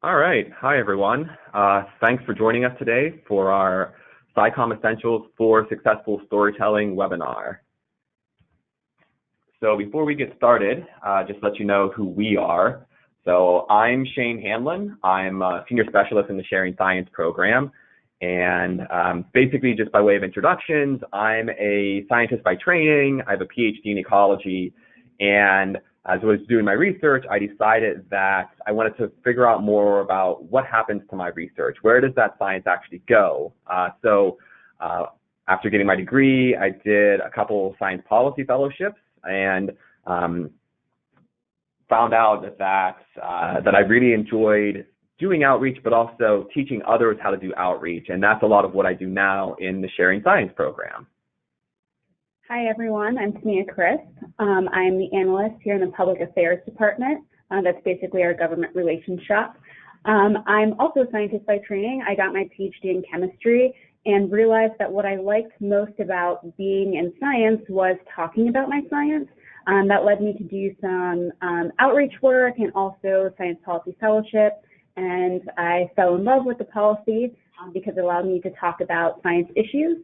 All right. Hi, everyone. Thanks for joining us today for our SciComm Essentials for Successful Storytelling webinar. So before we get started, just to let you know who we are. So I'm Shane Hanlon. I'm a senior specialist in the Sharing Science program. And basically, just by way of introductions, I'm a scientist by training. I have a PhD in ecology. And as I was doing my research, I decided that I wanted to figure out more about what happens to my research. Where does that science actually go? So after getting my degree, I did a couple science policy fellowships and found out that I really enjoyed doing outreach, but also teaching others how to do outreach. And that's a lot of what I do now in the Sharing Science program. Hi, everyone. I'm Tamia Chris. I'm the analyst here in the Public Affairs Department. That's basically our government relations shop. I'm also a scientist by training. I got my PhD in chemistry and realized that what I liked most about being in science was talking about my science. That led me to do some outreach work and also science policy fellowship. And I fell in love with the policy because it allowed me to talk about science issues,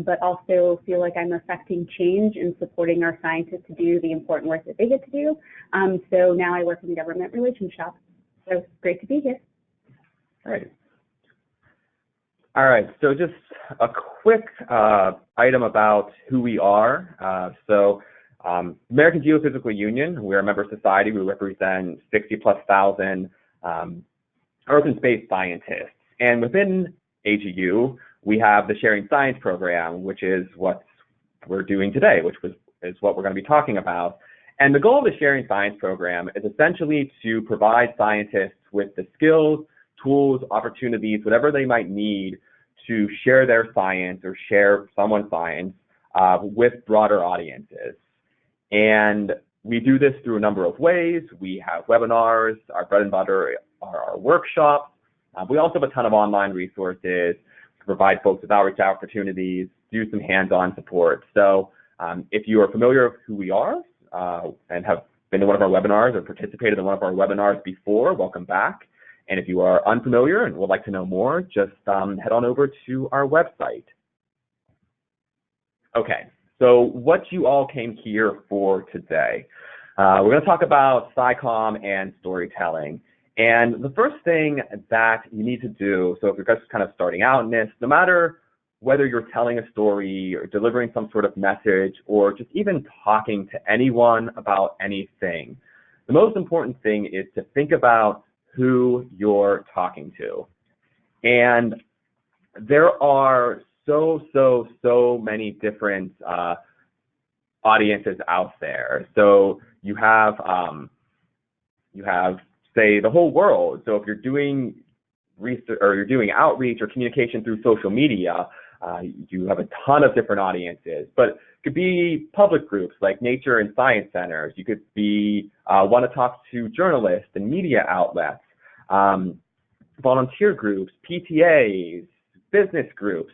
but also feel like I'm affecting change and supporting our scientists to do the important work that they get to do. So now I work in the government relations shop. So it's great to be here. All right, so just a quick item about who we are. American Geophysical Union, we're a member society. We represent 60,000+ Earth and space scientists. And within AGU, we have the Sharing Science program, which is what we're doing today, is what we're going to be talking about. And the goal of the Sharing Science program is essentially to provide scientists with the skills, tools, opportunities, whatever they might need to share their science or share someone's science with broader audiences. And we do this through a number of ways. We have webinars, our bread and butter are our workshops. We also have a ton of online resources to provide folks with outreach opportunities, do some hands-on support. So if you are familiar with who we are and have been to one of our webinars or participated in one of our webinars before, welcome back. And if you are unfamiliar and would like to know more, just head on over to our website. Okay, so what you all came here for today. We're going to talk about SciComm and storytelling. And the first thing that you need to do, so if you're just kind of starting out in this, no matter whether you're telling a story or delivering some sort of message or just even talking to anyone about anything, the most important thing is to think about who you're talking to. And there are so many different audiences out there. So you have say the whole world. So if you're doing research or you're doing outreach or communication through social media, you have a ton of different audiences. But it could be public groups like nature and science centers. You could be want to talk to journalists and media outlets, volunteer groups, PTAs, business groups.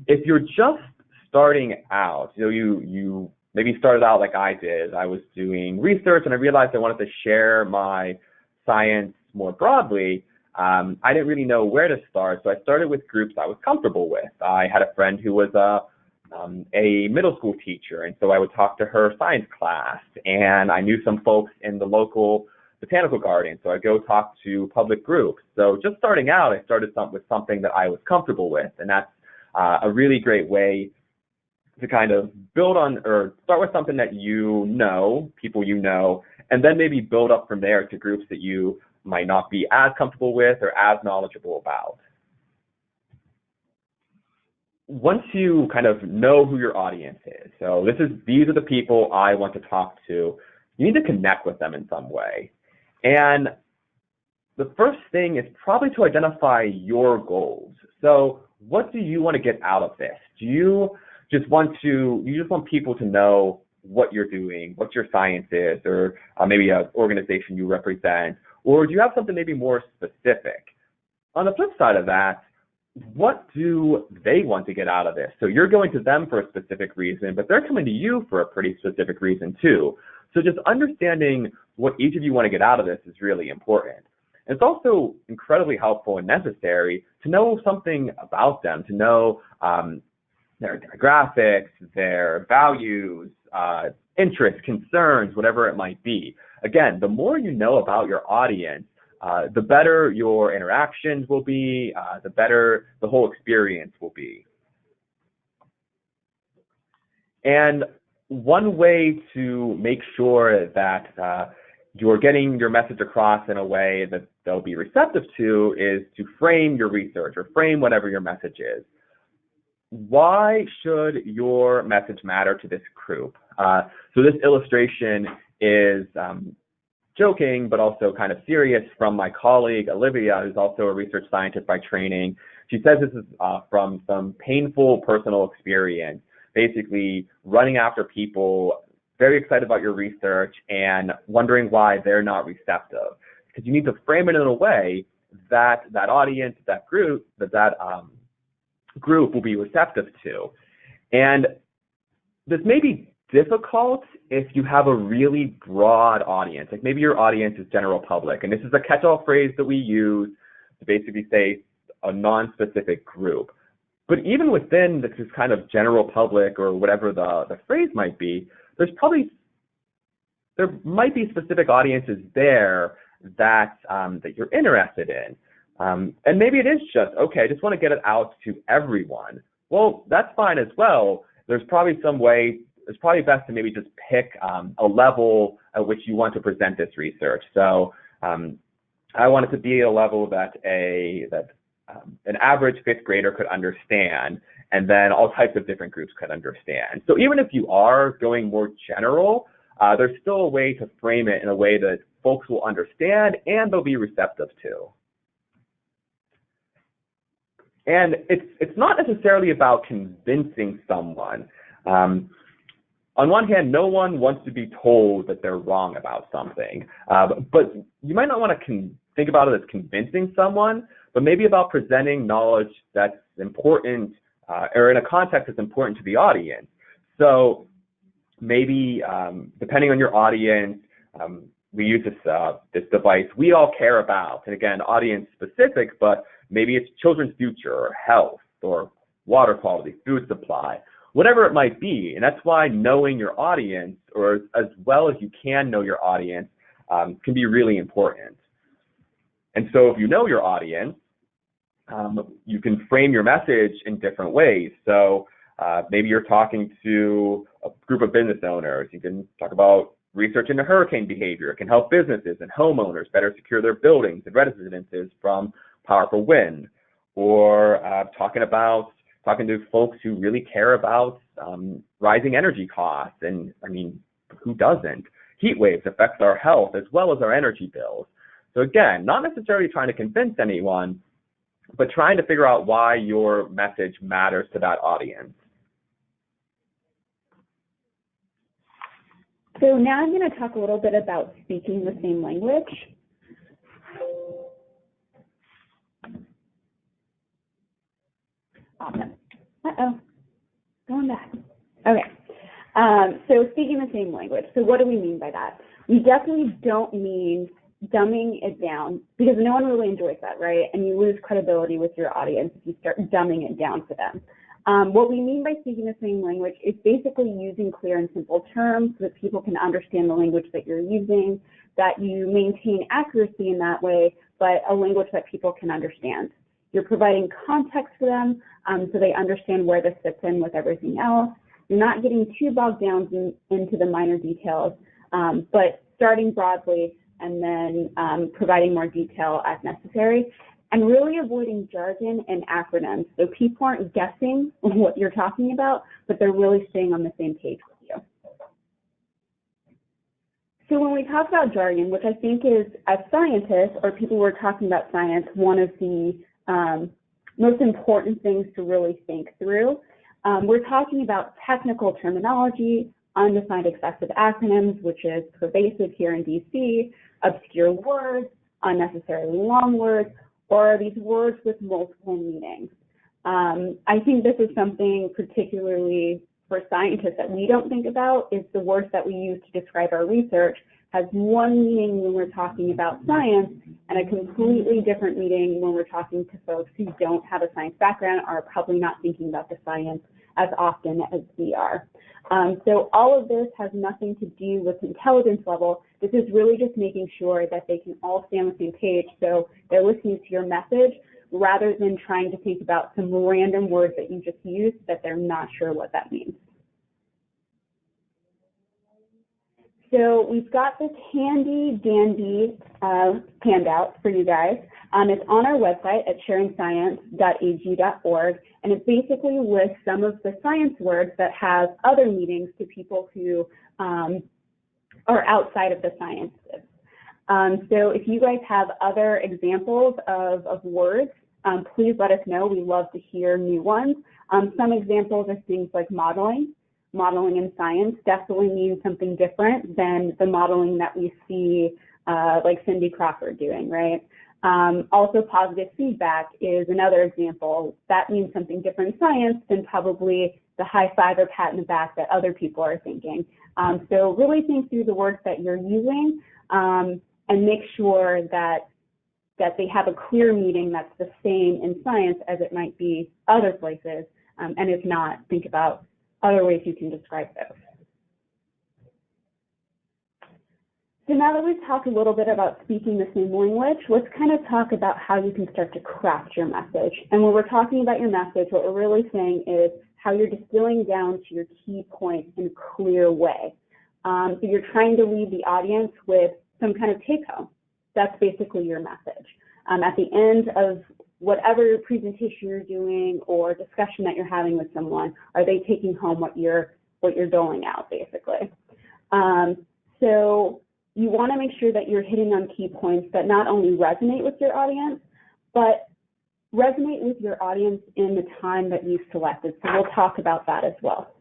If you're just starting out, you maybe started out like I did. I was doing research and I realized I wanted to share my science more broadly. I didn't really know where to start, so I started with groups I was comfortable with. I had a friend who was a middle school teacher, and so I would talk to her science class, and I knew some folks in the local botanical garden, so I'd go talk to public groups. So just starting out, I started with something that I was comfortable with, and that's a really great way to kind of build on or start with something that you know, people you know, and then maybe build up from there to groups that you might not be as comfortable with or as knowledgeable about. Once you kind of know who your audience is, so these are the people I want to talk to, you need to connect with them in some way. And the first thing is probably to identify your goals. So what do you want to get out of this? Do you just want people to know what you're doing, what your science is, or maybe an organization you represent, or do you have something maybe more specific? On the flip side of that, what do they want to get out of this? So you're going to them for a specific reason, but they're coming to you for a pretty specific reason too. So just understanding what each of you want to get out of this is really important. And it's also incredibly helpful and necessary to know something about them, to know their demographics, their values, interests, concerns, whatever it might be. Again, the more you know about your audience, the better your interactions will be, the better the whole experience will be. And one way to make sure that you're getting your message across in a way that they'll be receptive to is to frame your research or frame whatever your message is. Why should your message matter to this group? So this illustration is joking, but also kind of serious from my colleague, Olivia, who's also a research scientist by training. She says this is from some painful personal experience, basically running after people, very excited about your research and wondering why they're not receptive. Because you need to frame it in a way that that audience, that group, group will be receptive to. And this may be difficult if you have a really broad audience, like maybe your audience is general public, and this is a catch-all phrase that we use to basically say a non-specific group. But even within this kind of general public or whatever the phrase might be, there might be specific audiences there that you're interested in. And maybe it is just, okay, I just want to get it out to everyone. Well, that's fine as well. There's probably best to maybe just pick a level at which you want to present this research. So I want it to be a level that an average fifth grader could understand, and then all types of different groups could understand. So even if you are going more general, there's still a way to frame it in a way that folks will understand and they'll be receptive to. And it's not necessarily about convincing someone. On one hand, no one wants to be told that they're wrong about something, but you might not want to think about it as convincing someone, but maybe about presenting knowledge that's important or in a context that's important to the audience. So maybe depending on your audience, we use this device we all care about, and again, audience specific, but maybe it's children's future or health or water quality, food supply, whatever it might be. And that's why knowing your audience, or as well as you can know your audience, can be really important. And so if you know your audience, you can frame your message in different ways. So maybe you're talking to a group of business owners. You can talk about research into hurricane behavior. It can help businesses and homeowners better secure their buildings and residences from powerful wind. Or talking to folks who really care about rising energy costs. And I mean, who doesn't? Heat waves affect our health as well as our energy bills. So again, not necessarily trying to convince anyone, but trying to figure out why your message matters to that audience. So now I'm going to talk a little bit about speaking the same language. Awesome. Going back. Okay. So speaking the same language. So what do we mean by that? We definitely don't mean dumbing it down, because no one really enjoys that, right? And you lose credibility with your audience if you start dumbing it down for them. What we mean by speaking the same language is basically using clear and simple terms so that people can understand the language that you're using, that you maintain accuracy in that way, but a language that people can understand. You're providing context for them so they understand where this fits in with everything else. You're not getting too bogged down into the minor details, but starting broadly and then providing more detail as necessary, and really avoiding jargon and acronyms. So people aren't guessing what you're talking about, but they're really staying on the same page with you. So when we talk about jargon, which I think is, as scientists or people who are talking about science, one of the most important things to really think through, we're talking about technical terminology, undefined excessive acronyms, which is pervasive here in DC, obscure words, unnecessarily long words, or these words with multiple meanings. I think this is something particularly for scientists that we don't think about, is the words that we use to describe our research has one meaning when we're talking about science and a completely different meaning when we're talking to folks who don't have a science background or are probably not thinking about the science as often as we are. So all of this has nothing to do with intelligence level. This is really just making sure that they can all stay on the same page, so they're listening to your message rather than trying to think about some random words that you just used that they're not sure what that means. So we've got this handy dandy handout for you guys. It's on our website at sharingscience.agu.org, and it basically lists some of the science words that have other meanings to people who are outside of the sciences. So if you guys have other examples of words, please let us know. We love to hear new ones. Some examples are things like modeling. Modeling in science definitely means something different than the modeling that we see like Cindy Crawford doing, right? Also, positive feedback is another example. That means something different in science than probably the high five or pat in the back that other people are thinking. So really think through the words that you're using and make sure that they have a clear meaning that's the same in science as it might be other places. And if not, think about other ways you can describe those. So now that we've talked a little bit about speaking the same language, let's kind of talk about how you can start to craft your message. And when we're talking about your message, what we're really saying is how you're distilling down to your key points in a clear way. So you're trying to leave the audience with some kind of take-home. That's basically your message. At the end of whatever presentation you're doing or discussion that you're having with someone, are they taking home what you're doling out, basically? So you want to make sure that you're hitting on key points that not only resonate with your audience, but resonate with your audience in the time that you've selected. So we'll talk about that as well.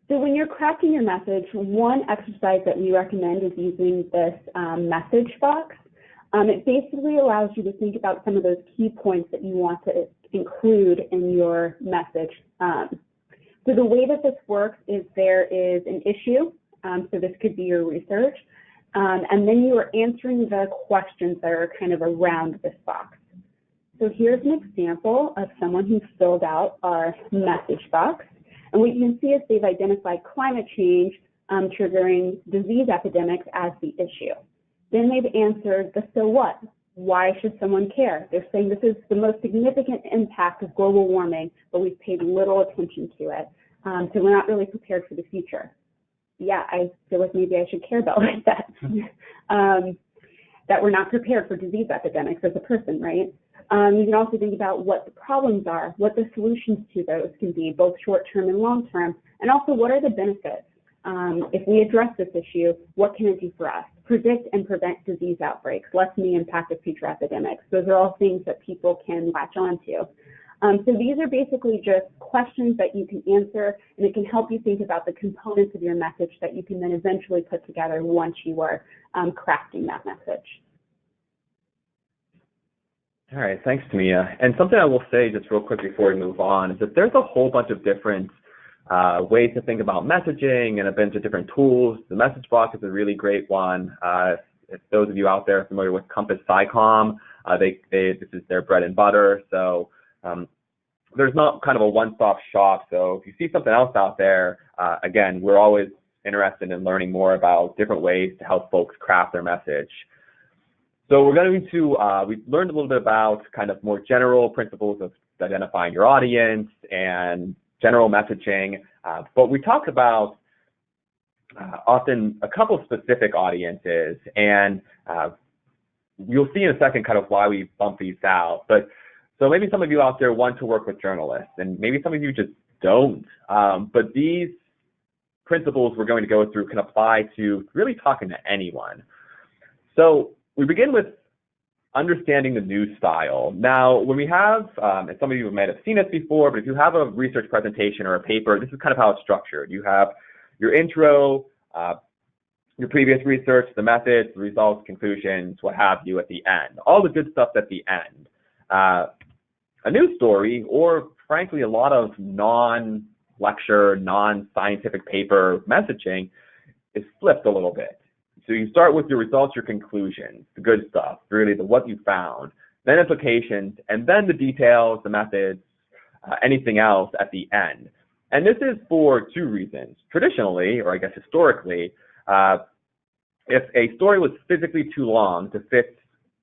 So when you're crafting your message, one exercise that we recommend is using this message box. It basically allows you to think about some of those key points that you want to include in your message. So the way that this works is there is an issue, so this could be your research, and then you are answering the questions that are kind of around this box. So here's an example of someone who filled out our message box. And what you can see is they've identified climate change triggering disease epidemics as the issue. Then they've answered the so what. Why should someone care? They're saying this is the most significant impact of global warming, but we've paid little attention to it. So we're not really prepared for the future. Yeah, I feel like maybe I should care about like that. That we're not prepared for disease epidemics as a person, right? You can also think about what the problems are, what the solutions to those can be, both short-term and long-term, and also what are the benefits. If we address this issue, what can it do for us? Predict and prevent disease outbreaks, lessen the impact of future epidemics. Those are all things that people can latch onto. So these are basically just questions that you can answer, and it can help you think about the components of your message that you can then eventually put together once you are crafting that message. All right, thanks, Tamia. And something I will say just real quick before we move on is that there's a whole bunch of different ways to think about messaging and a bunch of different tools. The message box is a really great one. If those of you out there are familiar with Compass SciComm, this is their bread and butter. So there's not kind of a one-stop shop. So if you see something else out there, again, we're always interested in learning more about different ways to help folks craft their message. So we're going to, we've learned a little bit about kind of more general principles of identifying your audience and general messaging, but we talked about often a couple of specific audiences, and you'll see in a second kind of why we bump these out. But so maybe some of you out there want to work with journalists, and maybe some of you just don't. But these principles we're going to go through can apply to really talking to anyone. So we begin with understanding the news style. Now, when we have, and some of you might have seen this before, but if you have a research presentation or a paper, this is kind of how it's structured. You have your intro, your previous research, the methods, the results, conclusions, what have you at the end. All the good stuff at the end. A news story, or frankly, a lot of non-lecture, non-scientific paper messaging, is flipped a little bit. So you start with your results, your conclusions, the good stuff, really the what you found, then implications, and then the details, the methods, anything else at the end. And this is for two reasons. Traditionally, or I guess historically, if a story was physically too long to fit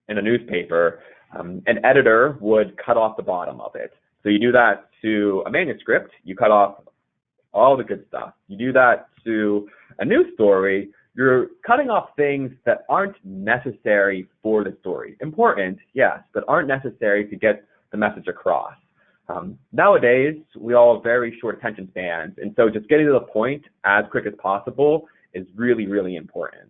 in a newspaper, an editor would cut off the bottom of it. So you do that to a manuscript, you cut off all the good stuff. You do that to a news story, you're cutting off things that aren't necessary for the story. Important, yes, but aren't necessary to get the message across. Nowadays, we all have very short attention spans, and so just getting to the point as quick as possible is really, really important.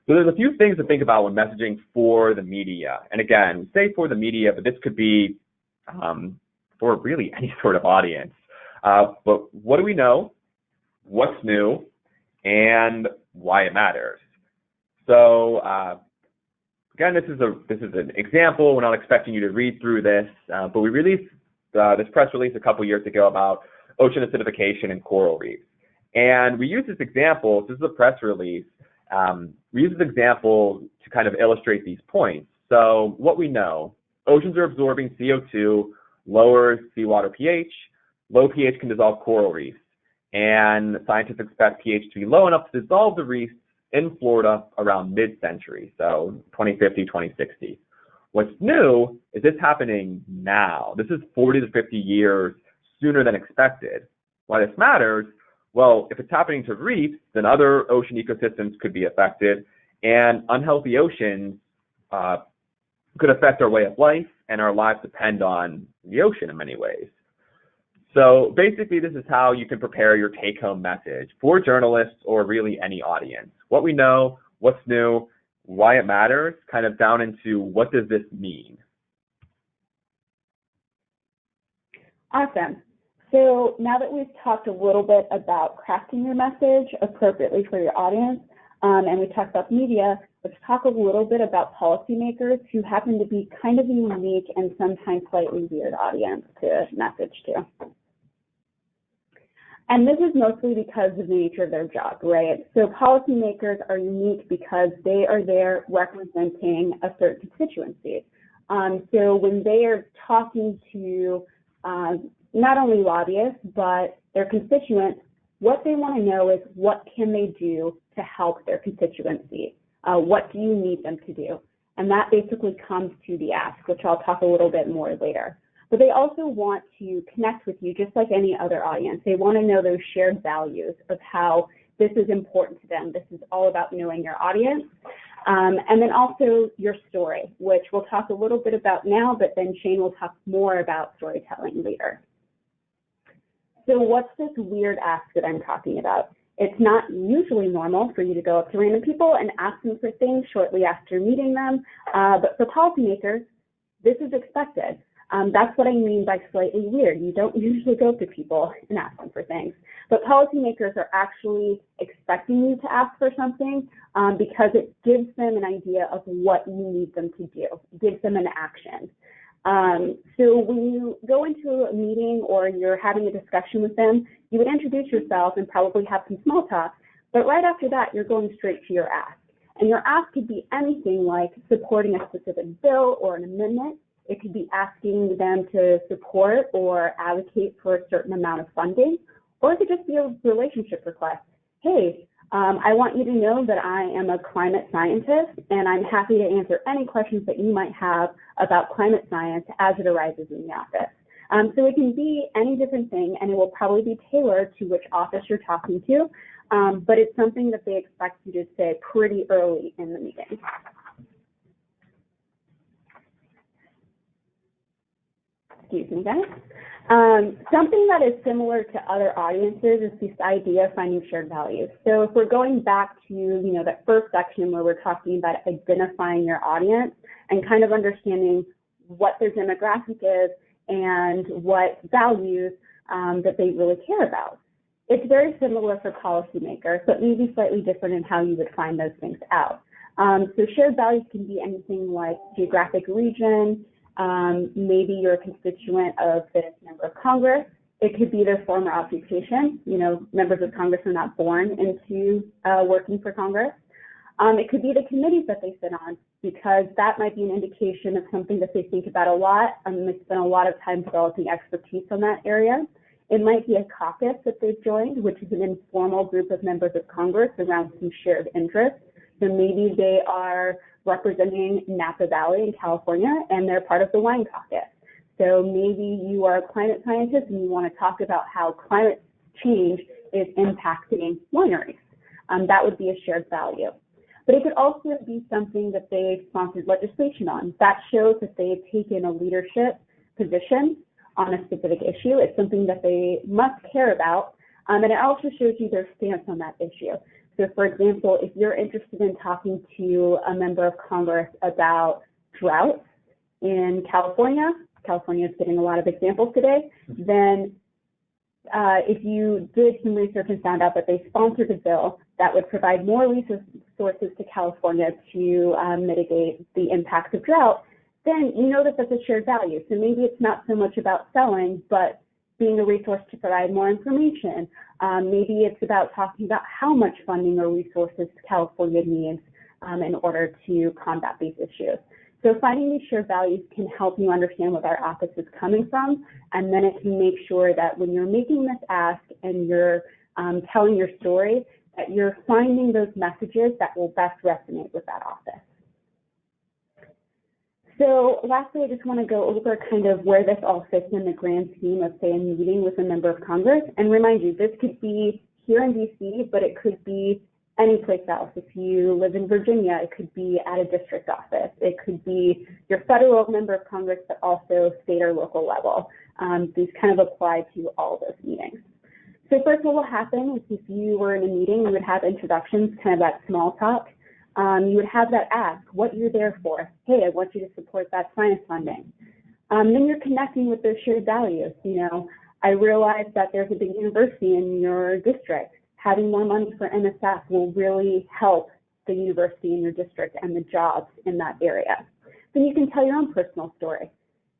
So there's a few things to think about when messaging for the media. And again, we say for the media, but this could be for really any sort of audience. But what do we know? What's new? And why it matters. So again, this is an example. We're not expecting you to read through this, but we released this press release a couple years ago about ocean acidification and coral reefs. And we use this example. This is a press release. We use this example to kind of illustrate these points. So what we know, oceans are absorbing CO2, lowers seawater pH. Low pH can dissolve coral reefs. And scientists expect pH to be low enough to dissolve the reefs in Florida around mid-century, so 2050, 2060. What's new is this happening now. This is 40 to 50 years sooner than expected. Why this matters? Well, if it's happening to reefs, then other ocean ecosystems could be affected, and unhealthy oceans could affect our way of life, and our lives depend on the ocean in many ways. So basically, this is how you can prepare your take-home message for journalists or really any audience. What we know, what's new, why it matters, kind of down into what does this mean. Awesome. So now that we've talked a little bit about crafting your message appropriately for your audience, and we talked about media, let's talk a little bit about policymakers who happen to be kind of a unique and sometimes slightly weird audience to message to. And this is mostly because of the nature of their job, right? So policymakers are unique because they are there representing a certain constituency. So when they are talking to not only lobbyists, but their constituents, what they want to know is what can they do to help their constituency? What do you need them to do? And that basically comes to the ask, which I'll talk a little bit more later. But they also want to connect with you just like any other audience. They want to know those shared values of how this is important to them. This is all about knowing your audience. And then also your story, which we'll talk a little bit about now, but then Shane will talk more about storytelling later. So what's this weird ask that I'm talking about? It's not usually normal for you to go up to random people and ask them for things shortly after meeting them, but for policymakers, this is expected. That's what I mean by slightly weird. You don't usually go to people and ask them for things. But policymakers are actually expecting you to ask for something because it gives them an idea of what you need them to do. It gives them an action. So when you go into a meeting or you're having a discussion with them, you would introduce yourself and probably have some small talk. But right after that, you're going straight to your ask. And your ask could be anything like supporting a specific bill or an amendment. It could be asking them to support or advocate for a certain amount of funding, or it could just be a relationship request. Hey, I want you to know that I am a climate scientist, and I'm happy to answer any questions that you might have about climate science as it arises in the office. So it can be any different thing, and it will probably be tailored to which office you're talking to, but it's something that they expect you to say pretty early in the meeting. Excuse me, guys. Something that is similar to other audiences is this idea of finding shared values. So if we're going back to, that first section where we're talking about identifying your audience and kind of understanding what their demographic is and what values that they really care about. It's very similar for policymakers, but maybe slightly different in how you would find those things out. So shared values can be anything like geographic region, maybe you're a constituent of this member of Congress, It could be their former occupation. You know, members of Congress are not born into working for Congress. It could be the committees that they sit on, because that might be an indication of something that they think about a lot, and they spend a lot of time developing expertise on that area. It might be a caucus that they've joined, which is an informal group of members of Congress around some shared interests. So maybe they are representing Napa Valley in California, and they're part of the wine caucus. So maybe you are a climate scientist and you want to talk about how climate change is impacting wineries. That would be a shared value. But it could also be something that they've sponsored legislation on. That shows that they've taken a leadership position on a specific issue. It's something that they must care about, and it also shows you their stance on that issue. So for example, if you're interested in talking to a member of Congress about droughts in California, California is getting a lot of examples today, then if you did some research and found out that they sponsored a bill that would provide more resources to California to mitigate the impacts of drought, then you know that that's a shared value. So maybe it's not so much about selling, but being a resource to provide more information. Maybe it's about talking about how much funding or resources California needs in order to combat these issues. So finding these shared values can help you understand where our office is coming from, and then it can make sure that when you're making this ask and you're telling your story, that you're finding those messages that will best resonate with that office. So lastly, I just want to go over kind of where this all fits in the grand scheme of, say, a meeting with a member of Congress. And remind you, this could be here in DC, but it could be any place else. If you live in Virginia, it could be at a district office. It could be your federal member of Congress, but also state or local level. These kind of apply to all those meetings. So first what will happen is if you were in a meeting, you would have introductions, kind of that small talk. You would have that ask, what you're there for. Hey, I want you to support that science funding. Then you're connecting with those shared values. You know, I realize that there's a big university in your district. Having more money for NSF will really help the university in your district and the jobs in that area. Then you can tell your own personal story.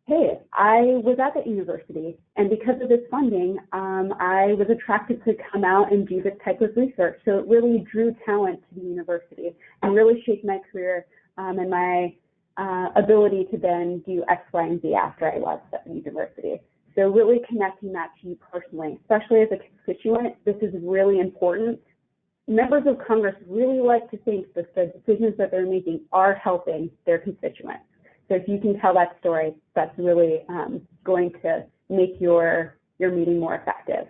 Hey, I was at the university, and because of this funding, I was attracted to come out and do this type of research. So it really drew talent to the university and really shaped my career and my ability to then do X, Y, and Z after I left the university. So really connecting that to you personally, especially as a constituent, this is really important. Members of Congress really like to think that the decisions that they're making are helping their constituents. So if you can tell that story, that's really going to make your meeting more effective.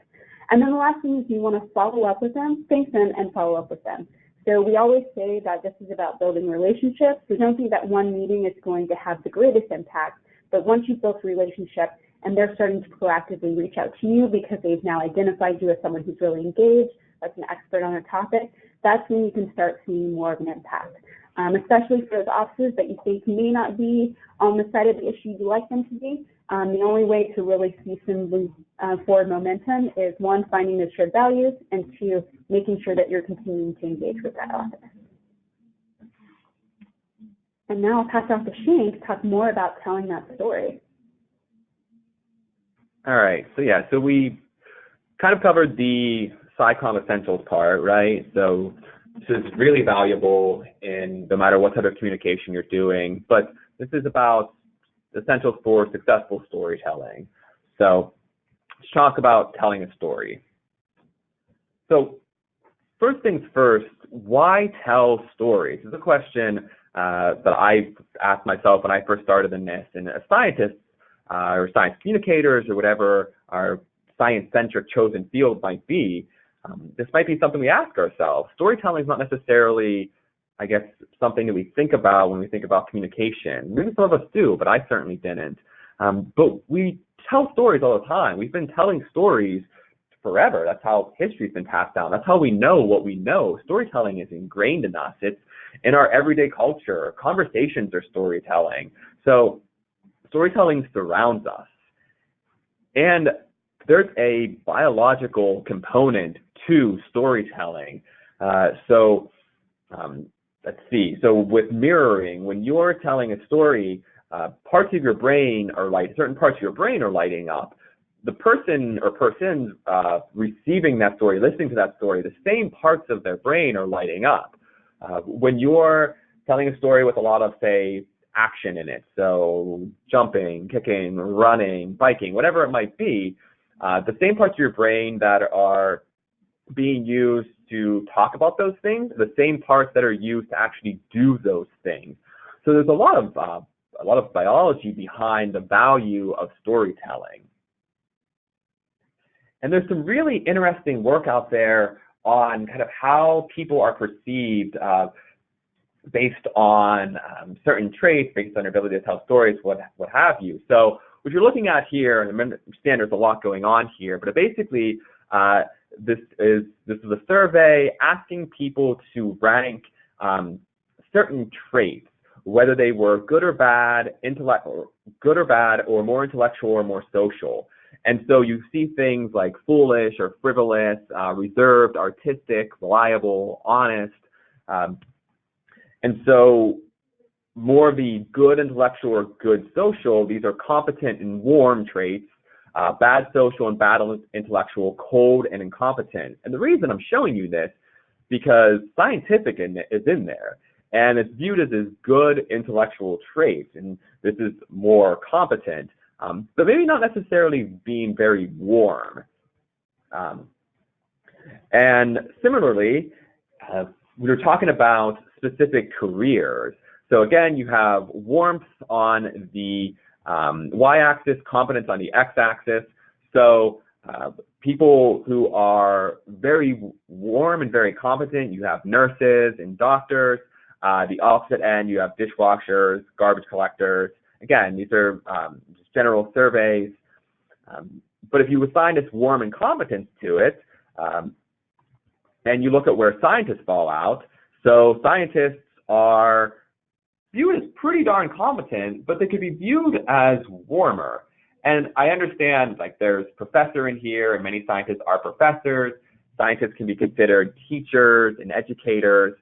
And then the last thing is you want to follow up with them, thank them, and follow up with them. So we always say that this is about building relationships. We don't think that one meeting is going to have the greatest impact, but once you've built a relationship and they're starting to proactively reach out to you because they've now identified you as someone who's really engaged, that's an expert on a topic, that's when you can start seeing more of an impact. Especially for those officers that you think may not be on the side of the issue you'd like them to be. The only way to really see some forward momentum is one, finding those shared values, and two, making sure that you're continuing to engage with that office. And now I'll pass off to Shane to talk more about telling that story. All right, so we kind of covered the SciComm Essentials part, right? So this is really valuable in no matter what type of communication you're doing, but this is about essentials for successful storytelling. So let's talk about telling a story. So first things first, why tell stories? This is a question that I asked myself when I first started in this, and as scientists or science communicators or whatever our science-centric chosen field might be, this might be something we ask ourselves. Storytelling is not necessarily, I guess, something that we think about when we think about communication. Maybe some of us do, but I certainly didn't. But we tell stories all the time. We've been telling stories forever. That's how history's been passed down. That's how we know what we know. Storytelling is ingrained in us. It's in our everyday culture. Conversations are storytelling. So storytelling surrounds us. And there's a biological component to storytelling. Let's see. So with mirroring, when you're telling a story, parts of your brain are certain parts of your brain are lighting up. the person or persons receiving that story, listening to that story, the same parts of their brain are lighting up. When you're telling a story with a lot of, say, action in it, so jumping, kicking, running, biking, whatever it might be, the same parts of your brain that are being used to talk about those things, the same parts that are used to actually do those things. So there's a lot of biology behind the value of storytelling. And there's some really interesting work out there on kind of how people are perceived based on certain traits, based on their ability to tell stories, what have you. So what you're looking at here, and I understand there's a lot going on here, but basically this is a survey asking people to rank certain traits, whether they were good or bad, or more intellectual or more social. And so you see things like foolish or frivolous, reserved, artistic, reliable, honest. And so more of the good intellectual or good social, these are competent and warm traits, bad social and bad intellectual, cold and incompetent. And the reason I'm showing you this, because scientific is in there, and it's viewed as good intellectual traits, and this is more competent, but maybe not necessarily being very warm. And similarly, we were talking about specific careers. So again, you have warmth on the y-axis, competence on the x-axis. So people who are very warm and very competent, you have nurses and doctors. The opposite end, you have dishwashers, garbage collectors. Again, these are just general surveys. But if you assign this warm and competence to it, and you look at where scientists fall out, so scientists are viewed as pretty darn competent, but they could be viewed as warmer. And I understand, like, there's professor in here, and many scientists are professors. Scientists can be considered teachers and educators.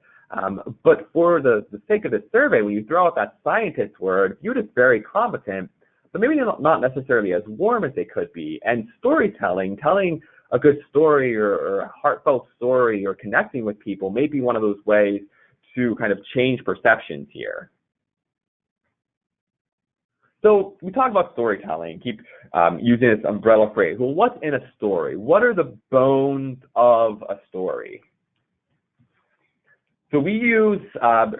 But for the sake of this survey, when you throw out that scientist word, viewed as very competent, but maybe not necessarily as warm as they could be. And storytelling, telling a good story or a heartfelt story or connecting with people may be one of those ways to kind of change perceptions here. So we talk about storytelling, keep using this umbrella phrase. Well, what's in a story? What are the bones of a story? So we use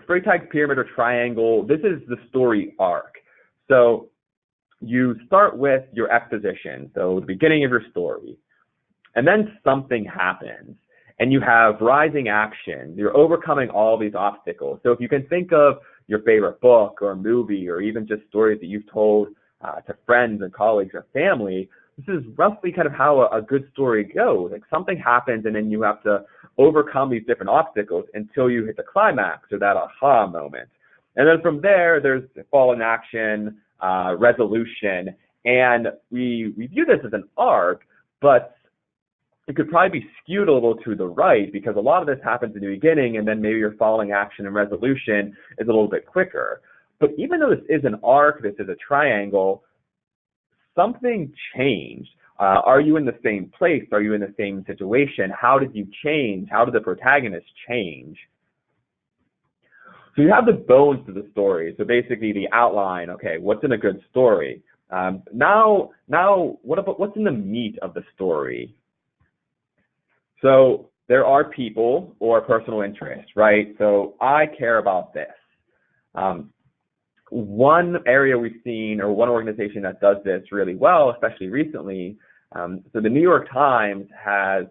Freytag's pyramid or triangle. This is the story arc. So you start with your exposition, so the beginning of your story. And then something happens, and you have rising action. You're overcoming all these obstacles. So if you can think of your favorite book or movie, or even just stories that you've told to friends and colleagues or family, this is roughly kind of how a good story goes. Like, something happens, and then you have to overcome these different obstacles until you hit the climax or that aha moment. And then from there, there's fall in action, resolution, and we view this as an arc, but it could probably be skewed a little to the right, because a lot of this happens in the beginning, and then maybe your following action and resolution is a little bit quicker. But even though this is an arc, this is a triangle, something changed. Are you in the same place? Are you in the same situation? How did you change? How did the protagonist change? So you have the bones of the story. So basically the outline, okay, what's in a good story? Now what's in the meat of the story? So there are people or personal interests, right? So I care about this. One area we've seen, or one organization that does this really well, especially recently, so the New York Times has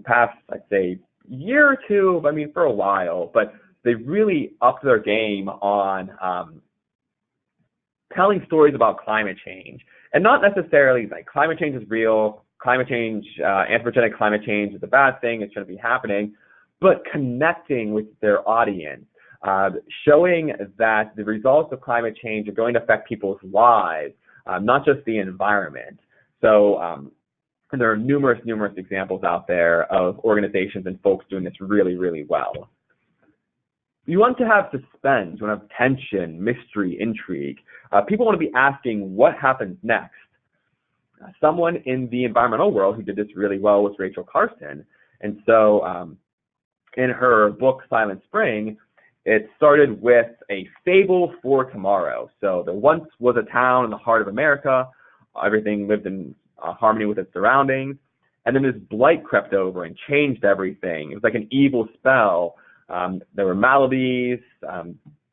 past, I'd say, year or two, I mean, for a while, but they've really upped their game on telling stories about climate change. And not necessarily like climate change is real, climate change, anthropogenic climate change is a bad thing, it shouldn't be happening, but connecting with their audience. Showing that the results of climate change are going to affect people's lives, not just the environment. So and there are numerous examples out there of organizations and folks doing this really, really well. You want to have suspense, you want to have tension, mystery, intrigue. People want to be asking what happens next. someone in the environmental world who did this really well was Rachel Carson. And so in her book, Silent Spring, it started with a fable for tomorrow. So there once was a town in the heart of America. Everything lived in harmony with its surroundings. And then this blight crept over and changed everything. It was like an evil spell. There were maladies.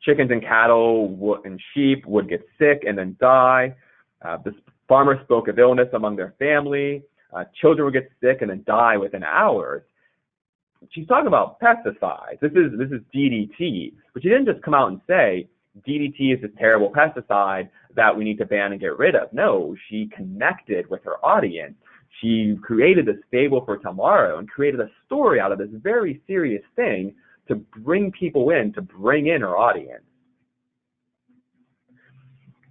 Chickens and cattle and sheep would get sick and then die. The farmers spoke of illness among their family. Children would get sick and then die within hours. She's talking about pesticides. This is DDT, but she didn't just come out and say DDT is this terrible pesticide that we need to ban and get rid of. No, she connected with her audience. She created this fable for tomorrow and created a story out of this very serious thing to bring people in, to bring in her audience.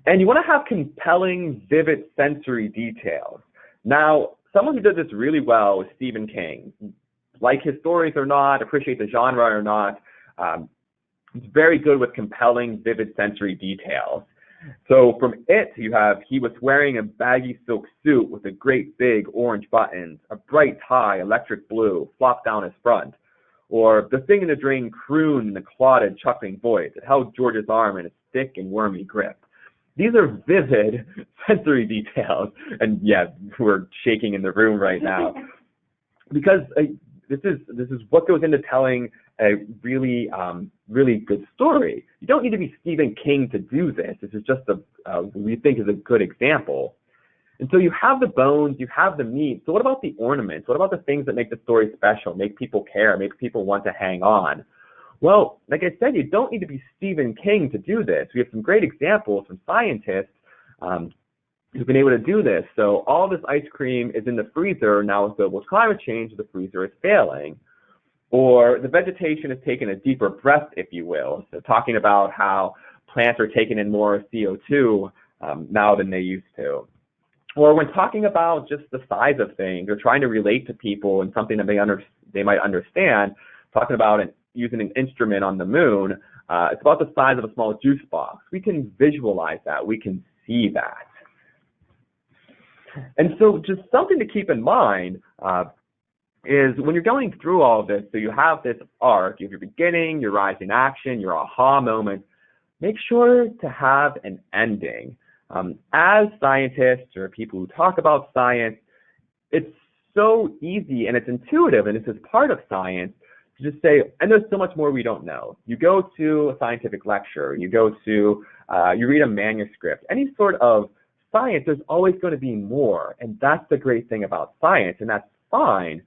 And you want to have compelling, vivid sensory details. Now, someone who did this really well is Stephen King. Like his stories or not, appreciate the genre or not, it's very good with compelling, vivid sensory details. So from it, you have, he was wearing a baggy silk suit with a great big orange buttons, a bright tie, electric blue, flopped down his front. Or the thing in the drain crooned in a clotted, chuckling voice. It held George's arm in a thick and wormy grip. These are vivid sensory details. And yeah, we're shaking in the room right now. Because this is what goes into telling a really good story. You don't need to be Stephen King to do this. This is just we think is a good example. And so you have the bones, you have the meat. So what about the ornaments? What about the things that make the story special, make people care, make people want to hang on? Well, like I said, you don't need to be Stephen King to do this. We have some great examples from scientists who've been able to do this. So all this ice cream is in the freezer. Now with global climate change, the freezer is failing. Or the vegetation has taken a deeper breath, if you will. So talking about how plants are taking in more CO2 now than they used to. Or when talking about just the size of things, or trying to relate to people and something that they might understand, talking about using an instrument on the moon, it's about the size of a small juice box. We can visualize that. We can see that. And so just something to keep in mind is when you're going through all of this, so you have this arc, you have your beginning, your rising action, your aha moment, make sure to have an ending. As scientists or people who talk about science, it's so easy and it's intuitive, and this is part of science, to just say, and there's so much more we don't know. You go to a scientific lecture, you go to, you read a manuscript, any sort of science, there's always going to be more, and that's the great thing about science, and that's fine,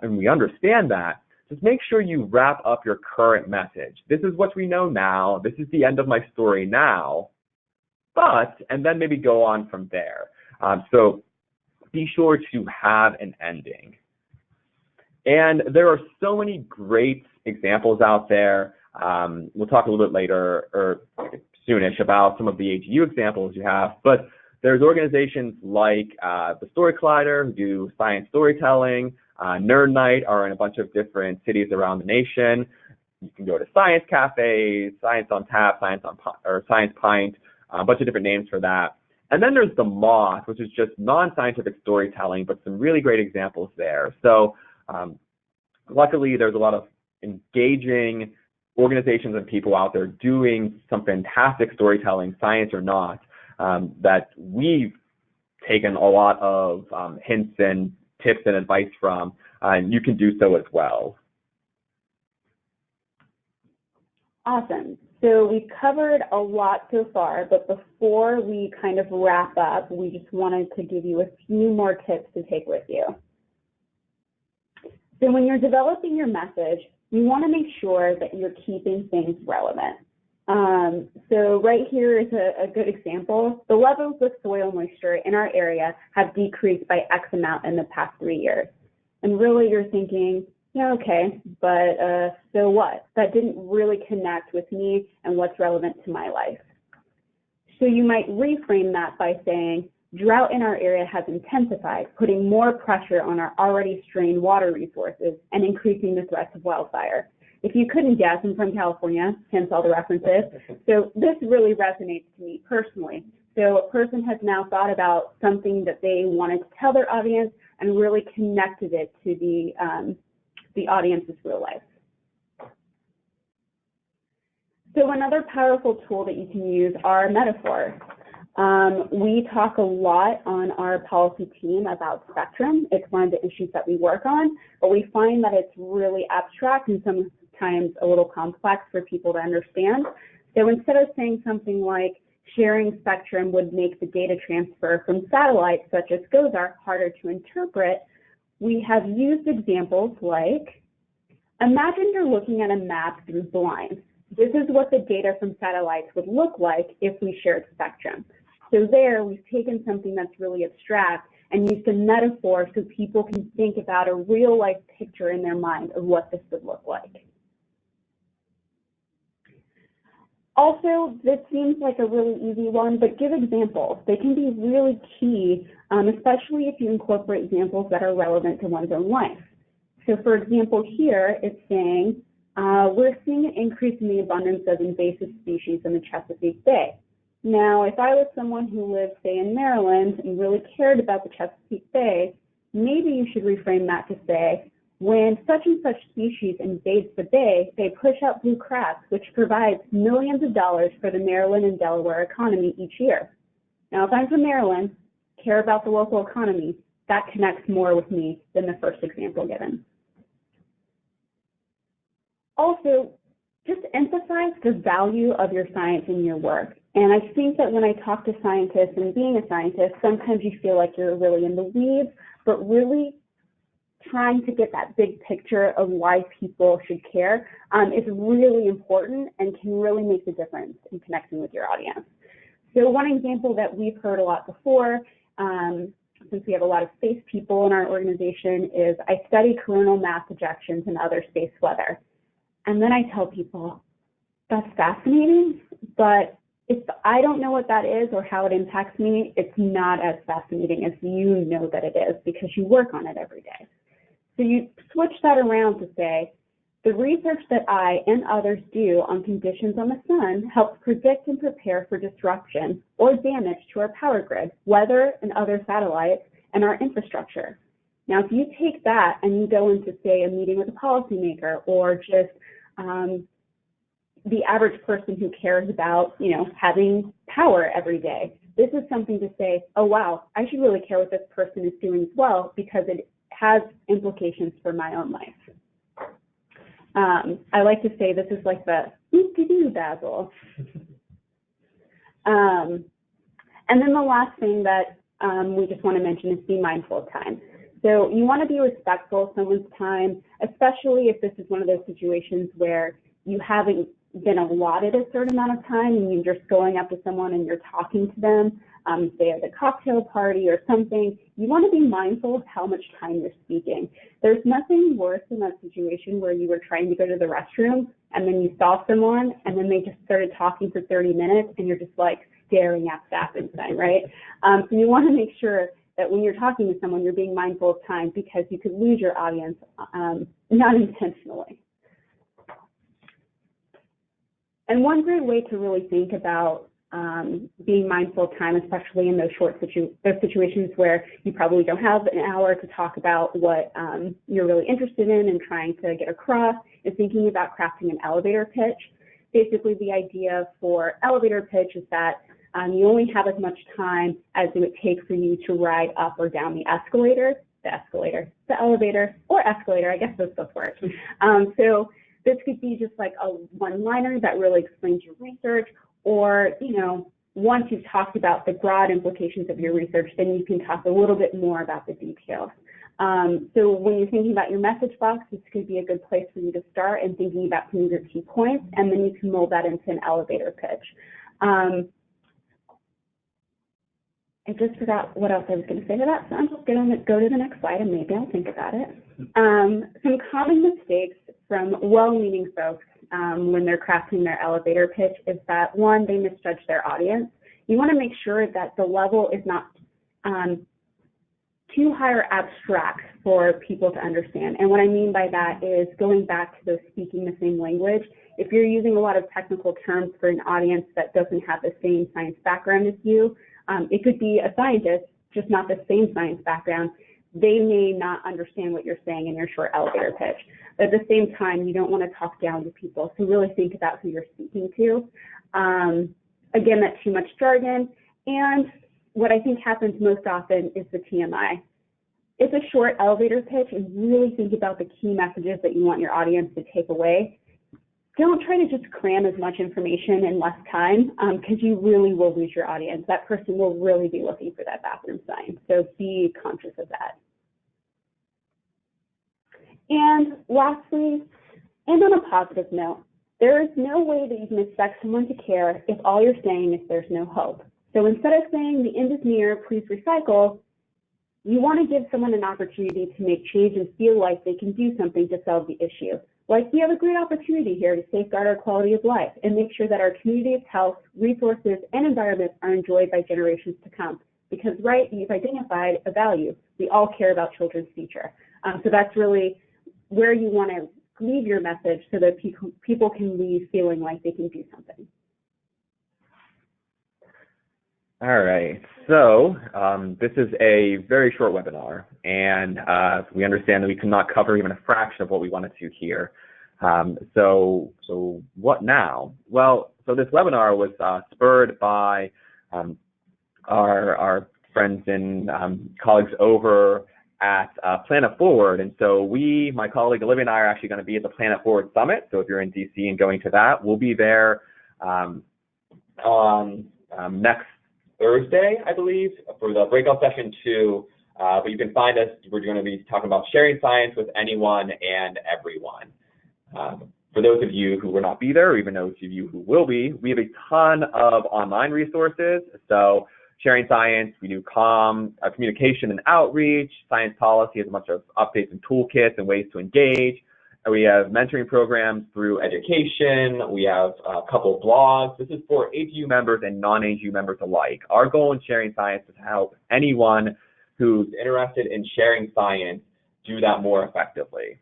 and we understand that. Just make sure you wrap up your current message. This is what we know now. This is the end of my story now. But, and then maybe go on from there. So be sure to have an ending. And there are so many great examples out there. We'll talk a little bit later or soonish about some of the AGU examples you have. But there's organizations like the Story Collider who do science storytelling. Nerd Night are in a bunch of different cities around the nation. You can go to science cafes, Science on Tap, Science Pint, a bunch of different names for that. And then there's the Moth, which is just non-scientific storytelling, but some really great examples there. So luckily, there's a lot of engaging organizations and people out there doing some fantastic storytelling, science or not, that we've taken a lot of hints and tips and advice from, and you can do so as well. Awesome. So we've covered a lot so far, but before we kind of wrap up, we just wanted to give you a few more tips to take with you. So when you're developing your message, you want to make sure that you're keeping things relevant. So right here is a good example. The levels of soil moisture in our area have decreased by X amount in the past 3 years. And really you're thinking, yeah, okay, but so what? That didn't really connect with me and what's relevant to my life. So you might reframe that by saying, drought in our area has intensified, putting more pressure on our already strained water resources and increasing the threats of wildfire. If you couldn't guess, I'm from California, hence all the references. So this really resonates to me personally. So a person has now thought about something that they wanted to tell their audience and really connected it to the audience's real life. So another powerful tool that you can use are metaphors. We talk a lot on our policy team about spectrum. It's one of the issues that we work on, but we find that it's really abstract and sometimes a little complex for people to understand. So instead of saying something like sharing spectrum would make the data transfer from satellites such as GOES harder to interpret, we have used examples like, imagine you're looking at a map through blinds. This is what the data from satellites would look like if we shared spectrum. So there, we've taken something that's really abstract and used a metaphor so people can think about a real-life picture in their mind of what this would look like. Also, this seems like a really easy one, but give examples. They can be really key, especially if you incorporate examples that are relevant to one's own life. So for example, here it's saying, we're seeing an increase in the abundance of invasive species in the Chesapeake Bay. Now, if I was someone who lived, say, in Maryland and really cared about the Chesapeake Bay, maybe you should reframe that to say, when such and such species invades the bay, they push out blue crabs, which provides millions of dollars for the Maryland and Delaware economy each year. Now, if I'm from Maryland, care about the local economy, that connects more with me than the first example given. Also, just emphasize the value of your science in your work. And I think that when I talk to scientists, and being a scientist, sometimes you feel like you're really in the weeds, but really trying to get that big picture of why people should care is really important and can really make the difference in connecting with your audience. So one example that we've heard a lot before, since we have a lot of space people in our organization, is I study coronal mass ejections and other space weather. And then I tell people, that's fascinating, but if I don't know what that is or how it impacts me, it's not as fascinating as you know that it is because you work on it every day. So you switch that around to say, the research that I and others do on conditions on the sun helps predict and prepare for disruption or damage to our power grid, weather and other satellites, and our infrastructure. Now, if you take that and you go into, say, a meeting with a policymaker or just the average person who cares about, having power every day, this is something to say, oh, wow, I should really care what this person is doing as well because it has implications for my own life. I like to say this is like the oop-de-doo Basil. And then the last thing that we just want to mention is be mindful of time. So you want to be respectful of someone's time, especially if this is one of those situations where you haven't been allotted a certain amount of time and you're just going up to someone and you're talking to them, say at a cocktail party or something. You want to be mindful of how much time you're speaking. There's nothing worse than that situation where you were trying to go to the restroom and then you saw someone and then they just started talking for 30 minutes and you're just like staring at that inside, right? So you want to make sure that when you're talking to someone, you're being mindful of time because you could lose your audience not intentionally. And one great way to really think about being mindful of time, especially in those those situations where you probably don't have an hour to talk about what you're really interested in and trying to get across, is thinking about crafting an elevator pitch. Basically, the idea for elevator pitch is that you only have as much time as it would take for you to ride up or down the elevator, or escalator, I guess those both work. So this could be just like a one-liner that really explains your research, or, once you've talked about the broad implications of your research, then you can talk a little bit more about the details. So when you're thinking about your message box, this could be a good place for you to start and thinking about some of your key points, and then you can mold that into an elevator pitch. I just forgot what else I was going to say to that, so I'm just going to go to the next slide and maybe I'll think about it. Some common mistakes from well-meaning folks when they're crafting their elevator pitch is that, one, they misjudge their audience. You want to make sure that the level is not too high or abstract for people to understand. And what I mean by that is going back to those speaking the same language. If you're using a lot of technical terms for an audience that doesn't have the same science background as you, it could be a scientist, just not the same science background. They may not understand what you're saying in your short elevator pitch. But at the same time, you don't want to talk down to people, so really think about who you're speaking to. Again, that's too much jargon. And what I think happens most often is the TMI. It's a short elevator pitch, and really think about the key messages that you want your audience to take away. Don't try to just cram as much information in less time, because you really will lose your audience. That person will really be looking for that bathroom sign, so be conscious of that. And lastly, and on a positive note, there is no way that you can expect someone to care if all you're saying is there's no hope. So instead of saying the end is near, please recycle, you want to give someone an opportunity to make change and feel like they can do something to solve the issue. Like, we have a great opportunity here to safeguard our quality of life and make sure that our community's health, resources, and environment are enjoyed by generations to come. Because, right, you've identified a value. We all care about children's future. So that's really where you want to leave your message so that people can leave feeling like they can do something. All right, so this is a very short webinar, and we understand that we cannot cover even a fraction of what we wanted to here. So what now? Well, so this webinar was spurred by our friends and colleagues over at Planet Forward, and so my colleague Olivia and I are actually going to be at the Planet Forward Summit. So if you're in DC and going to that, we'll be there on next Thursday, I believe, for the breakout session 2. But you can find us. We're going to be talking about sharing science with anyone and everyone. For those of you who will not be there, or even those of you who will be, we have a ton of online resources. So sharing science, we do communication and outreach. Science policy has a bunch of updates and toolkits and ways to engage. We have mentoring programs through education. We have a couple of blogs. This is for AGU members and non-AGU members alike. Our goal in sharing science is to help anyone who's interested in sharing science do that more effectively.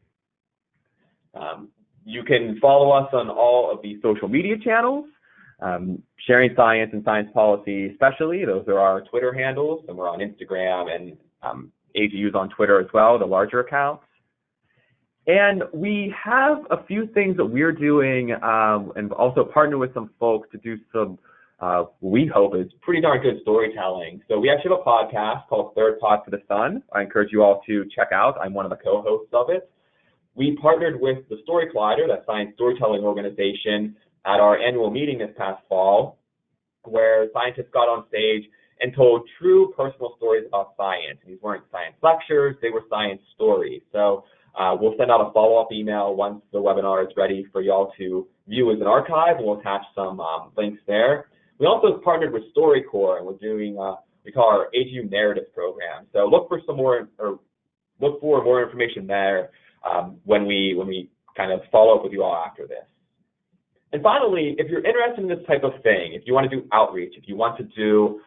You can follow us on all of the social media channels. Sharing Science and Science Policy especially, those are our Twitter handles, and we're on Instagram, and AGU's on Twitter as well, the larger accounts. And we have a few things that we're doing and also partner with some folks to do some, we hope is pretty darn good storytelling. So we actually have a podcast called Third Pod for the Sun. I encourage you all to check out. I'm one of the co-hosts of it. We partnered with the Story Collider, that science storytelling organization, at our annual meeting this past fall, where scientists got on stage and told true personal stories about science. And these weren't science lectures, they were science stories. So we'll send out a follow-up email once the webinar is ready for y'all to view as an archive, and we'll attach some links there. We also partnered with StoryCorps, and we're doing we call our AGU Narrative program. So look for more information there when we kind of follow up with you all after this. And finally, if you're interested in this type of thing, if you want to do outreach, if you want to do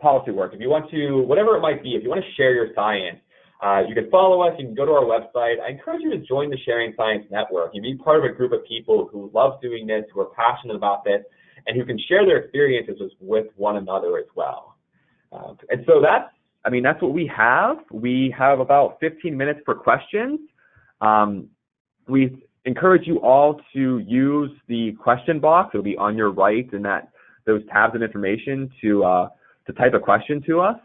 policy work, if you want to, whatever it might be, if you want to share your science, you can follow us, you can go to our website. I encourage you to join the Sharing Science Network. You be part of a group of people who love doing this, who are passionate about this, and who can share their experiences with one another as well. And so that's what we have. We have about 15 minutes for questions. We encourage you all to use the question box. It'll be on your right in those tabs of information to type a question to us.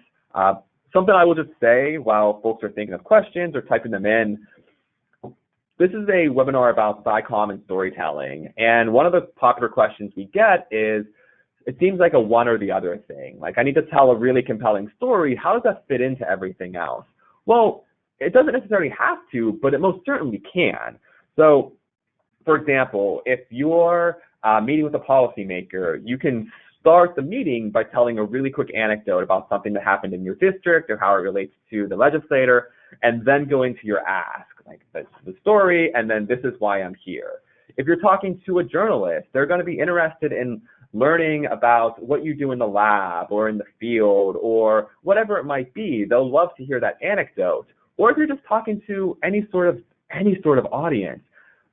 Something I will just say while folks are thinking of questions or typing them in, this is a webinar about SciComm and storytelling. And one of the popular questions we get is, it seems like a one or the other thing. Like, I need to tell a really compelling story. How does that fit into everything else? Well, it doesn't necessarily have to, but it most certainly can. So, for example, if you're meeting with a policymaker, you can start the meeting by telling a really quick anecdote about something that happened in your district or how it relates to the legislator, and then go into your ask, like, that's the story, and then this is why I'm here. If you're talking to a journalist, they're going to be interested in learning about what you do in the lab or in the field or whatever it might be. They'll love to hear that anecdote. Or if you're just talking to any sort of audience,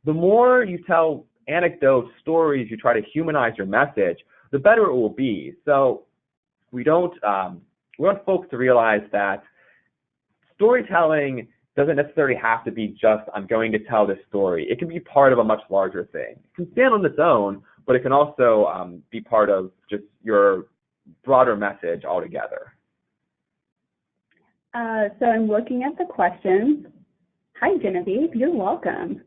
the more you tell anecdotes, stories, you try to humanize your message, the better it will be. So we want folks to realize that storytelling doesn't necessarily have to be just, I'm going to tell this story. It can be part of a much larger thing. It can stand on its own, but it can also be part of just your broader message altogether. So I'm looking at the questions. Hi, Genevieve, you're welcome.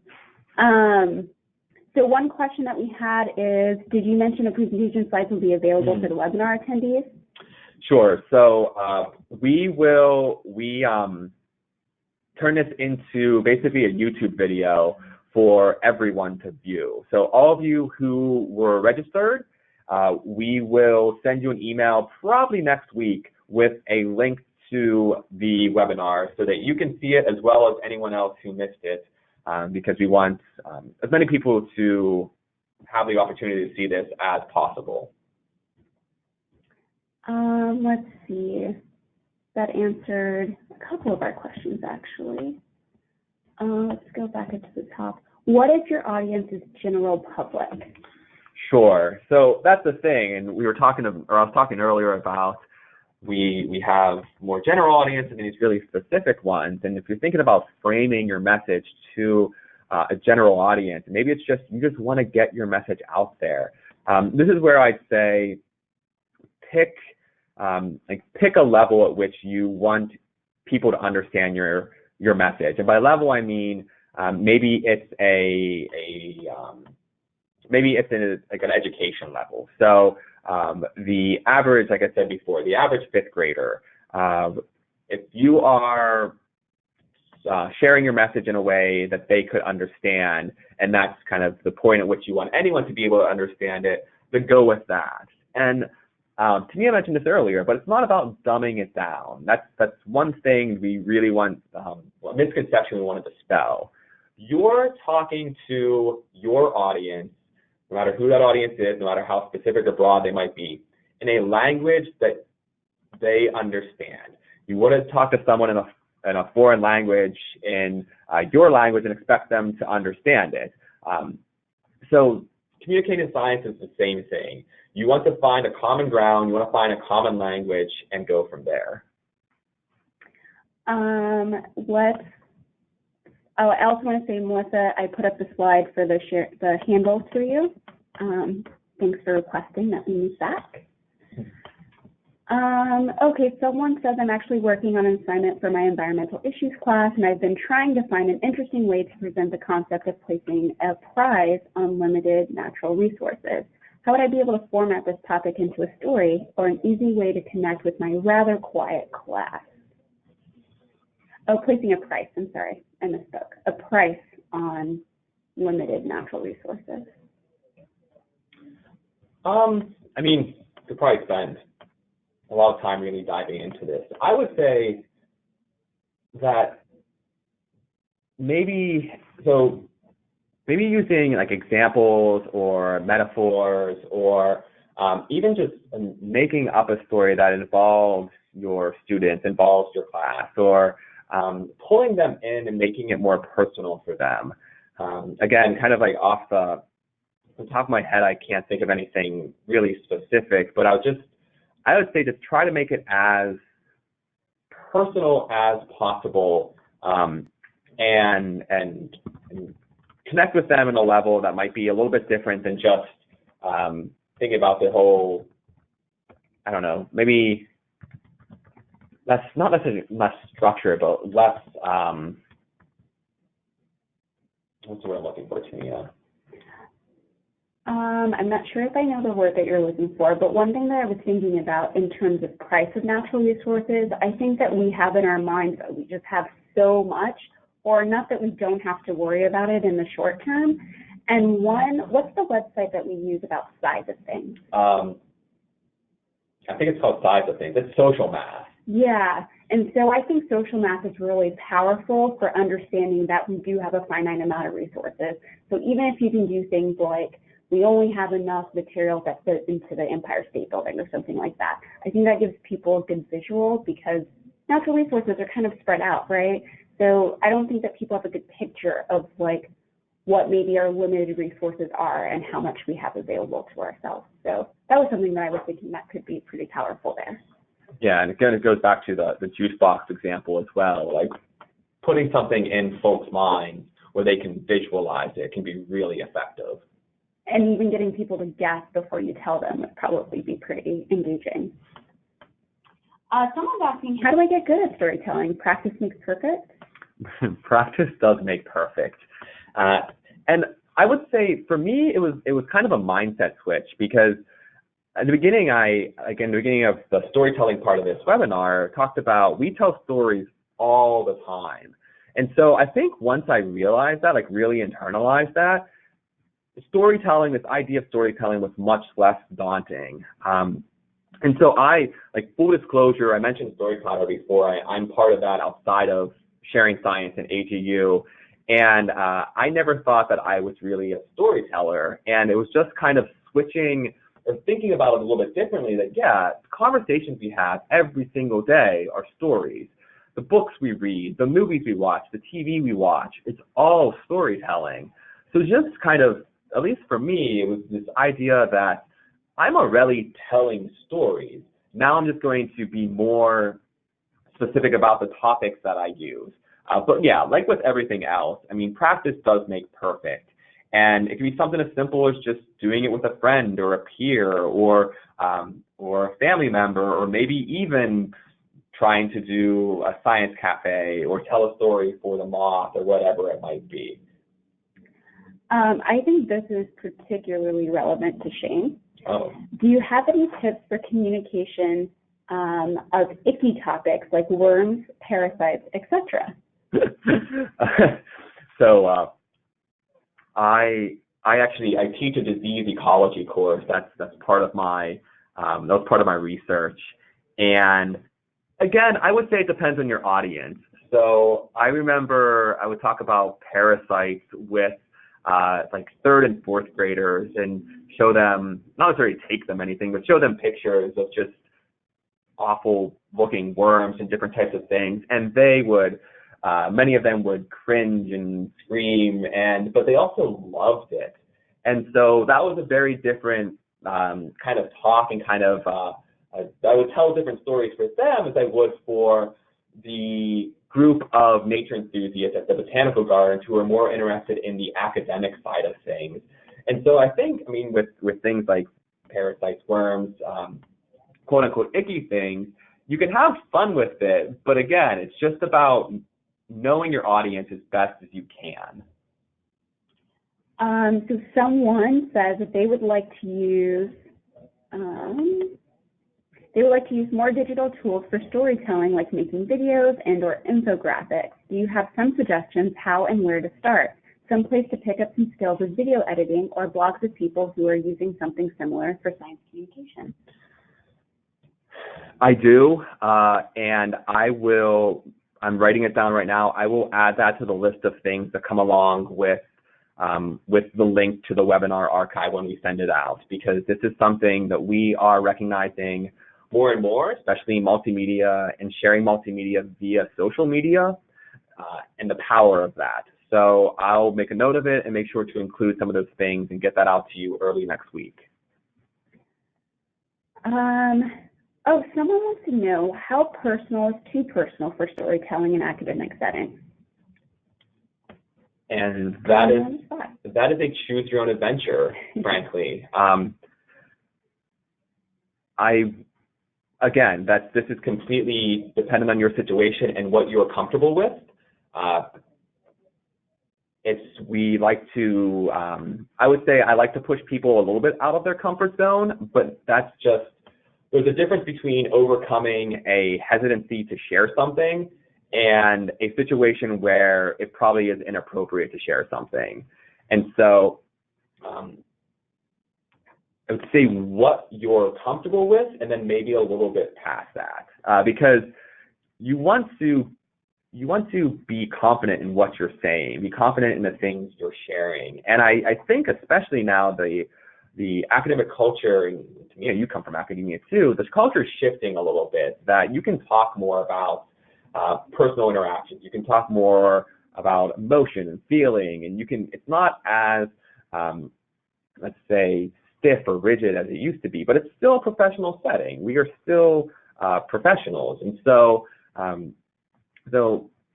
So one question that we had is, did you mention the presentation slides will be available for the webinar attendees? Sure. So we turn this into basically a YouTube video for everyone to view. So all of you who were registered, we will send you an email probably next week with a link to the webinar so that you can see it as well as anyone else who missed it, because we want as many people to have the opportunity to see this as possible. Let's see. That answered a couple of our questions, actually. Let's go back up to the top. What if your audience is general public? Sure. So that's the thing, and we were talking, or I was talking earlier about we have more general audience and these really specific ones. And if you're thinking about framing your message to a general audience, maybe it's just you just want to get your message out there. This is where I'd say pick a level at which you want people to understand your message. And by level, I mean maybe it's like an education level. So the average, like I said before, the average fifth grader, if you are sharing your message in a way that they could understand, and that's kind of the point at which you want anyone to be able to understand it, then go with that. And Tania mentioned this earlier, but it's not about dumbing it down. That's one thing we really want, a misconception we want to dispel. You're talking to your audience, no matter who that audience is, no matter how specific or broad they might be, in a language that they understand. You wouldn't talk to someone in a foreign language in your language and expect them to understand it. So communicating science is the same thing. You want to find a common ground, you want to find a common language, and go from there. I also want to say, Melissa, I put up the slide for the handles for you. Thanks for requesting that we move back. Okay, someone says I'm actually working on an assignment for my environmental issues class, and I've been trying to find an interesting way to present the concept of placing a prize on limited natural resources. How would I be able to format this topic into a story or an easy way to connect with my rather quiet class? Oh, placing a price, I'm sorry, I misspoke. A price on limited natural resources. I mean, you could probably spend a lot of time really diving into this. I would say that maybe using like examples or metaphors, or even just making up a story that involves your students, involves your class, or pulling them in and making it more personal for them. Again, kind of like off the top of my head, I can't think of anything really specific, but I would say just try to make it as personal as possible, and connect with them in a level that might be a little bit different than just thinking about the whole, I don't know, maybe less, not necessarily less structure, but less, what's the word I'm looking for, Tania? I'm not sure if I know the word that you're looking for, but one thing that I was thinking about in terms of price of natural resources, I think that we have in our minds that we just have so much, or not that we don't have to worry about it in the short term. And what's the website that we use about size of things? I think it's called Size of Things. It's social math. Yeah, and so I think social math is really powerful for understanding that we do have a finite amount of resources. So even if you can do things like, we only have enough materials that fit into the Empire State Building or something like that, I think that gives people a good visual, because natural resources are kind of spread out, right? So I don't think that people have a good picture of like what maybe our limited resources are and how much we have available to ourselves. So that was something that I was thinking that could be pretty powerful there. Yeah, and again, it goes back to the juice box example as well. Like putting something in folks' minds where they can visualize it can be really effective. And even getting people to guess before you tell them would probably be pretty engaging. Someone's asking, how do I get good at storytelling? Practice makes perfect? Practice does make perfect. And I would say for me, it was kind of a mindset switch, because at the beginning, the beginning of the storytelling part of this webinar, talked about we tell stories all the time. And so I think once I realized that, like really internalized that, storytelling, this idea of storytelling was much less daunting. And so like full disclosure, I mentioned Storyplotter before. I'm part of that outside of Sharing Science and AGU. And I never thought that I was really a storyteller. And it was just kind of switching or thinking about it a little bit differently, that, yeah, conversations we have every single day are stories. The books we read, the movies we watch, the TV we watch, it's all storytelling. So just kind of, at least for me, it was this idea that I'm already telling stories. Now I'm just going to be more specific about the topics that I use. But yeah, like with everything else, I mean, practice does make perfect. And it can be something as simple as just doing it with a friend or a peer or a family member, or maybe even trying to do a science cafe or tell a story for the moth or whatever it might be. I think this is particularly relevant to Shane. Oh. Do you have any tips for communication of icky topics like worms, parasites, etc.? So I teach a disease ecology course. That's part of my that was part of my research. And again, I would say it depends on your audience. So I remember I would talk about parasites with like third and fourth graders and show them, not necessarily take them anything, but show them pictures of just awful looking worms and different types of things. And they would, many of them would cringe and scream, but they also loved it. And so that was a very different kind of talk, and kind of, I would tell different stories for them as I would for the group of nature enthusiasts at the botanical gardens who are more interested in the academic side of things. And so I think, I mean, with things like parasites, worms, quote unquote icky things, you can have fun with it, but again, it's just about knowing your audience as best as you can. So someone says that they would like to use more digital tools for storytelling, like making videos and/or infographics. Do you have some suggestions how and where to start? Some place to pick up some skills with video editing, or blogs of people who are using something similar for science communication? I do, and I'm writing it down right now. I will add that to the list of things that come along with the link to the webinar archive when we send it out, because this is something that we are recognizing more and more, especially multimedia and sharing multimedia via social media, and the power of that. So I'll make a note of it and make sure to include some of those things and get that out to you early next week. Someone wants to know, how personal is too personal for storytelling in academic settings? And that is a choose your own adventure, frankly. This is completely dependent on your situation and what you're comfortable with. I would say I like to push people a little bit out of their comfort zone, but there's a difference between overcoming a hesitancy to share something and a situation where it probably is inappropriate to share something. And so I would say what you're comfortable with, and then maybe a little bit past that, because you want to be confident in what you're saying, be confident in the things you're sharing. And I think especially now the academic culture, and you come from academia too, this culture is shifting a little bit, that you can talk more about personal interactions. You can talk more about emotion and feeling, and it's not as, let's say, stiff or rigid as it used to be, but it's still a professional setting. We are still professionals, and so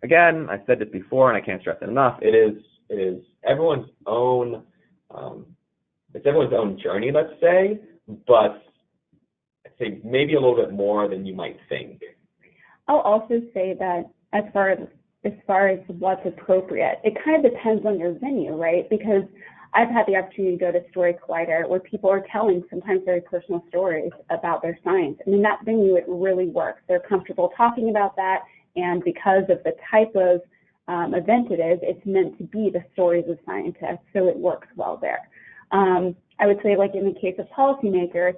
again, I said this before, and I can't stress it enough. It is everyone's own. It's everyone's own journey, let's say, but I'd say maybe a little bit more than you might think. I'll also say that as far as what's appropriate, it kind of depends on your venue, right? Because I've had the opportunity to go to Story Collider where people are telling sometimes very personal stories about their science. And in that venue, it really works. They're comfortable talking about that. And because of the type of event it is, it's meant to be the stories of scientists. So it works well there. I would say, like in the case of policymakers,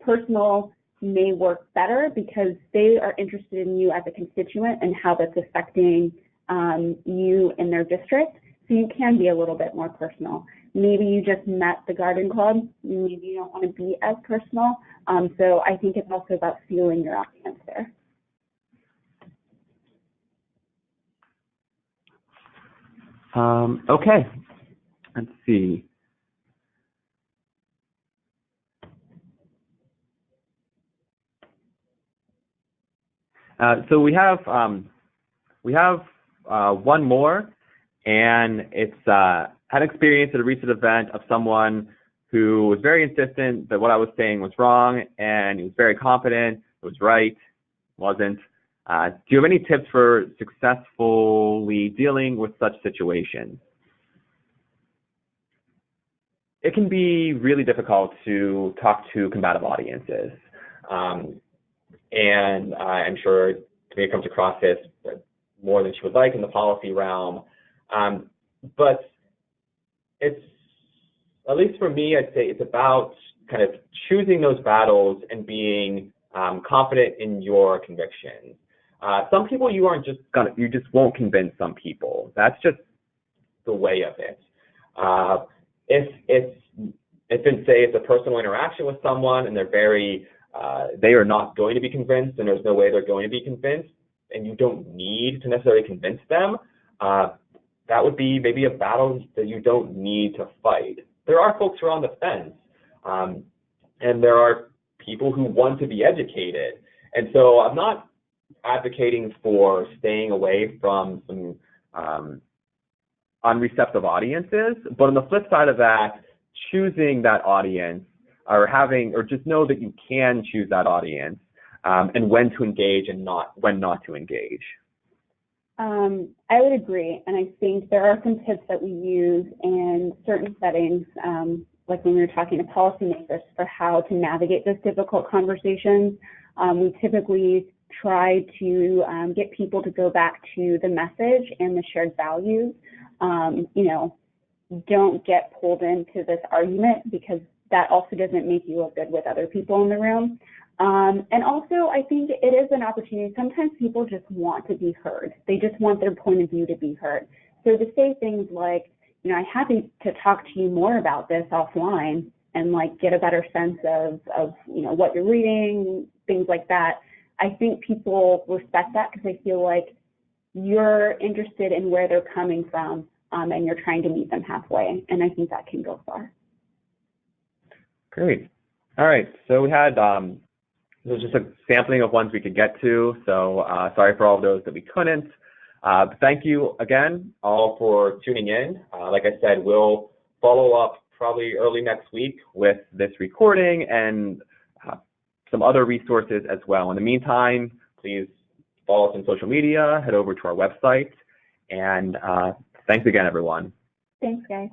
personal may work better because they are interested in you as a constituent and how that's affecting you in their district. So you can be a little bit more personal. Maybe you just met the garden club. Maybe you don't want to be as personal. So I think it's also about feeling your audience there. Okay, let's see. So we have one more, and it's had experience at a recent event of someone who was very insistent that what I was saying was wrong, and he was very confident it was right, wasn't. Do you have any tips for successfully dealing with such situations? It can be really difficult to talk to combative audiences. And I'm sure Tamia comes across this more than she would like in the policy realm. But it's, at least for me, I'd say it's about kind of choosing those battles and being confident in your convictions. Some people you just won't convince some people. That's just the way of it. If it's a personal interaction with someone and they are not going to be convinced, and there's no way they're going to be convinced, and you don't need to necessarily convince them, that would be maybe a battle that you don't need to fight. There are folks who are on the fence, and there are people who want to be educated. And so I'm not advocating for staying away from some unreceptive audiences, but on the flip side of that, choosing that audience or just know that you can choose that audience and when to engage and when not to engage. I would agree, and I think there are some tips that we use in certain settings, like when we were talking to policymakers for how to navigate those difficult conversations. We typically try to get people to go back to the message and the shared values. Don't get pulled into this argument because that also doesn't make you look good with other people in the room. And also, I think it is an opportunity. Sometimes people just want to be heard. They just want their point of view to be heard. So to say things like, I'm happy to talk to you more about this offline and get a better sense of what you're reading, things like that. I think people respect that because they feel like you're interested in where they're coming from and you're trying to meet them halfway. And I think that can go far. Great. All right. So we had this was just a sampling of ones we could get to. So sorry for all of those that we couldn't. But thank you again all for tuning in. Like I said, we'll follow up probably early next week with this recording and some other resources as well. In the meantime, please follow us on social media, head over to our website, and thanks again, everyone. Thanks, guys.